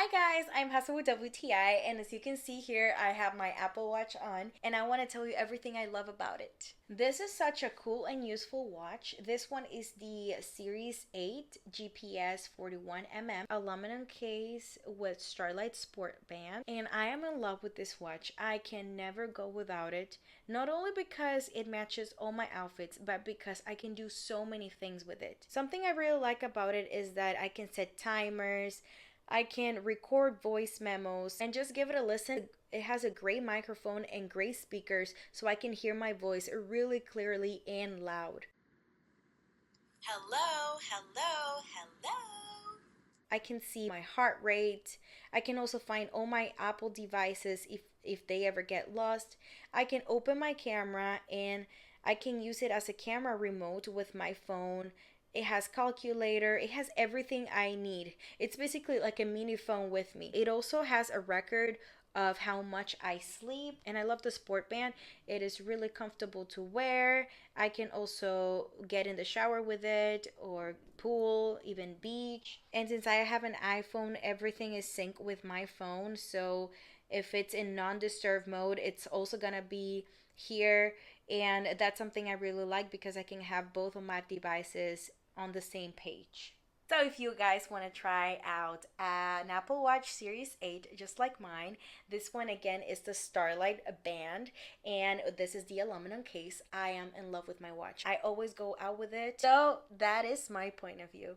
Hi guys, I'm Hustle with WTI, and as you can see here, I have my Apple Watch on, and I want to tell you everything I love about it. This is such a cool and useful watch. This one is the Series 8 GPS 41mm aluminum case with Starlight Sport Band, and I am in love with this watch. I can never go without it, not only because it matches all my outfits, but because I can do so many things with it. Something I really like about it is that I can set timers, I can record voice memos and just give it a listen. It has a great microphone and great speakers so I can hear my voice really clearly and loud. Hello, hello, hello. I can see my heart rate. I can also find all my Apple devices if they ever get lost. I can open my camera and I can use it as a camera remote with my phone. It has calculator. It has everything I need. It's basically like a mini phone with me. It also has a record of how much I sleep, and I love the sport band. It is really comfortable to wear. I can also get in the shower with it or pool, even beach. And since I have an iPhone, everything is synced with my phone. So if it's in non-disturb mode, it's also gonna be here. And that's something I really like because I can have both of my devices on the same page. So if you guys want to try out an Apple Watch Series 8 just like mine, this one again is the Starlight Band, and this is the aluminum case. I am in love with my watch. I always go out with it. So that is my point of view.